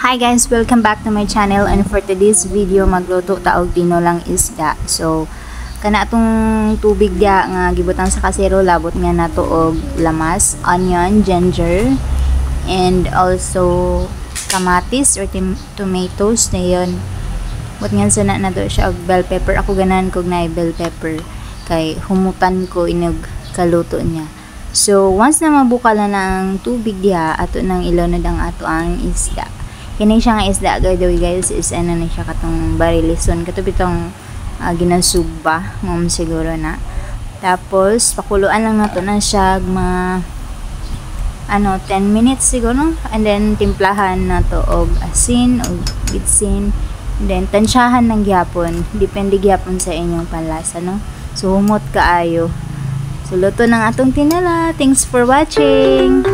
Hi guys, welcome back to my channel, and for today's video magluto taog tinolang isda. So kana atong tubig dia nga gibutang sa kasero, labot nga nato og lamas, onion, ginger, and also kamatis or tomatoes na yon. But nga sana na do siya og bell pepper. Ako ganan kog na bell pepper kay humutan ko inog kaluto niya. So once na mabukala na ang tubig diha, ato nang ilunod ang ato ang isda. Kini siya nga isda guys is ano na siya katong barilison katubi tong ginasugba mom siguro na. Tapos pakuluan lang nato na siya mga 10 minutes siguro, and then timplahan nato og asin og bitsin, and then tansyahan ng gyapon, depende gyapon sa inyong panlasa, no. So humot kaayo. So luto ng atong tinala. Thanks for watching.